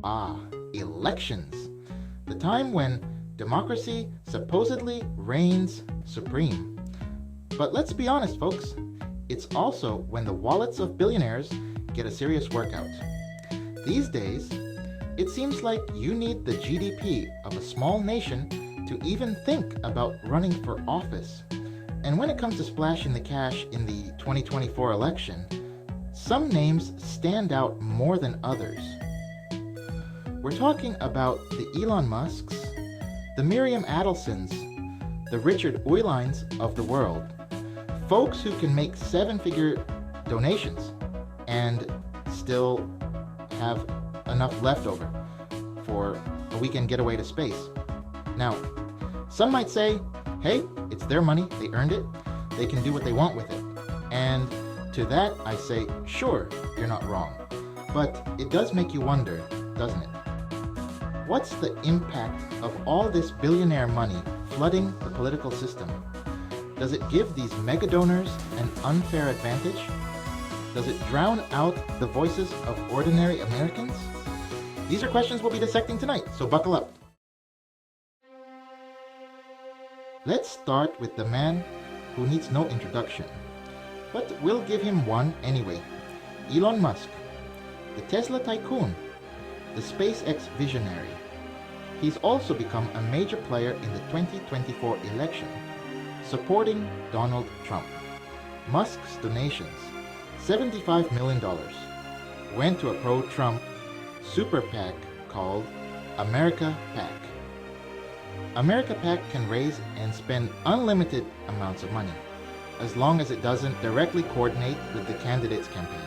Ah, elections. The time when democracy supposedly reigns supreme. But let's be honest, folks, it's also when the wallets of billionaires get a serious workout. These days, it seems like you need the GDP of a small nation to even think about running for office. And when it comes to splashing the cash in the 2024 election, some names stand out more than others. We're talking about the Elon Musks, the Miriam Adelsons, the Richard Uylines of the world. Folks who can make seven-figure donations and still have enough left over for a weekend getaway to space. Now, some might say, hey, it's their money, they earned it, they can do what they want with it. And to that I say, sure, you're not wrong. But it does make you wonder, doesn't it? What's the impact of all this billionaire money flooding the political system? Does it give these mega donors an unfair advantage? Does it drown out the voices of ordinary Americans? These are questions we'll be dissecting tonight, so buckle up. Let's start with the man who needs no introduction, but we'll give him one anyway. Elon Musk, the Tesla tycoon, the SpaceX visionary. He's also become a major player in the 2024 election, supporting Donald Trump. Musk's donations, $75 million, went to a pro-Trump super PAC called America PAC. America PAC can raise and spend unlimited amounts of money, as long as it doesn't directly coordinate with the candidate's campaign.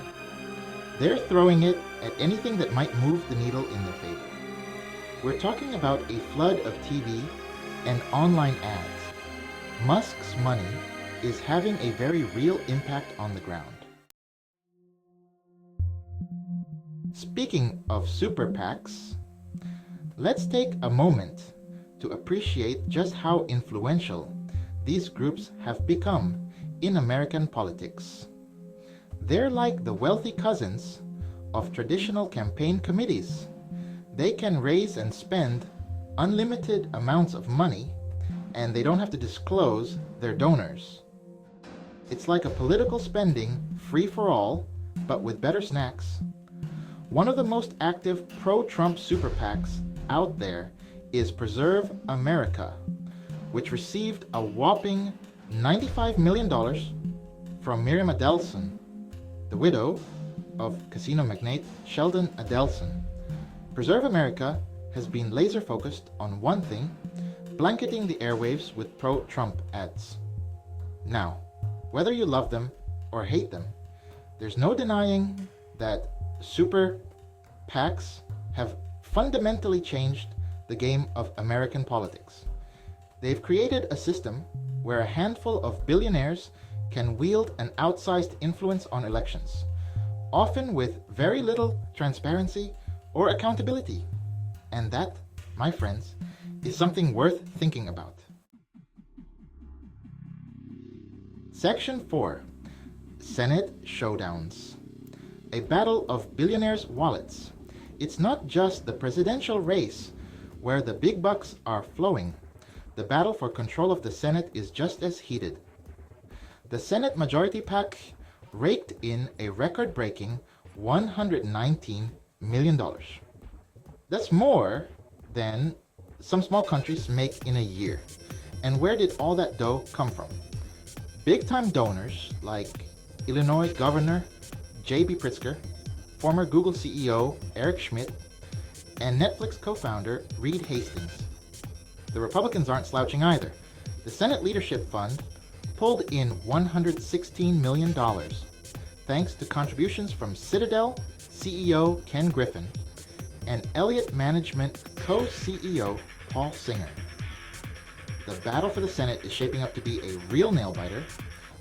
They're throwing it at anything that might move the needle in their favor. We're talking about a flood of TV and online ads. Musk's money is having a very real impact on the ground. Speaking of super PACs, let's take a moment to appreciate just how influential these groups have become in American politics. They're like the wealthy cousins of traditional campaign committees. They can raise and spend unlimited amounts of money, and they don't have to disclose their donors. It's like a political spending free-for-all, but with better snacks. One of the most active pro-Trump super PACs out there is Preserve America, which received a whopping $95 million from Miriam Adelson, the widow of casino magnate Sheldon Adelson. Preserve America has been laser focused on one thing, blanketing the airwaves with pro-Trump ads. Now, whether you love them or hate them, there's no denying that super PACs have fundamentally changed the game of American politics. They've created a system where a handful of billionaires can wield an outsized influence on elections, often with very little transparency or accountability. And that, my friends, is something worth thinking about. Section 4. Senate Showdowns. A battle of billionaires' wallets. It's not just the presidential race where the big bucks are flowing. The battle for control of the Senate is just as heated. The Senate Majority PAC raked in a record-breaking $119 million. That's more than some small countries make in a year. And where did all that dough come from? Big-time donors like Illinois Governor J.B. Pritzker, former Google CEO Eric Schmidt, and Netflix co-founder Reed Hastings. The Republicans aren't slouching either. The Senate Leadership Fund pulled in $116 million, thanks to contributions from Citadel CEO Ken Griffin and Elliott Management co-CEO Paul Singer. The battle for the Senate is shaping up to be a real nail-biter,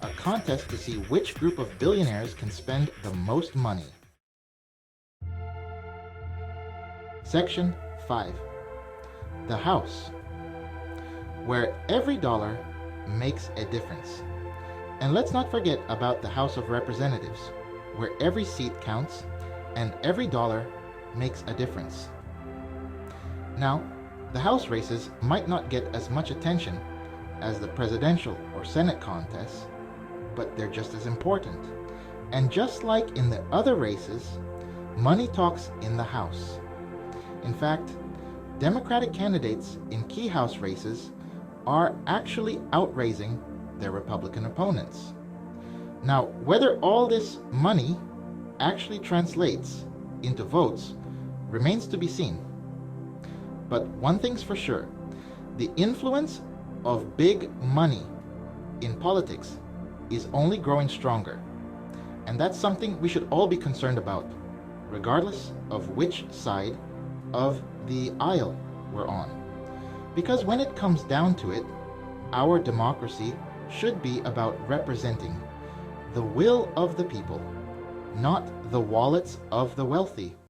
a contest to see which group of billionaires can spend the most money. Section 5. The House, where every dollar makes a difference. And let's not forget about the House of Representatives, where every seat counts and every dollar makes a difference. Now, the House races might not get as much attention as the presidential or Senate contests, but they're just as important. And just like in the other races, money talks in the House. In fact, Democratic candidates in key House races are actually outraising their Republican opponents. Now, whether all this money actually translates into votes remains to be seen. But one thing's for sure, the influence of big money in politics is only growing stronger. And that's something we should all be concerned about, regardless of which side of the aisle we're on. Because when it comes down to it, our democracy should be about representing the will of the people, not the wallets of the wealthy.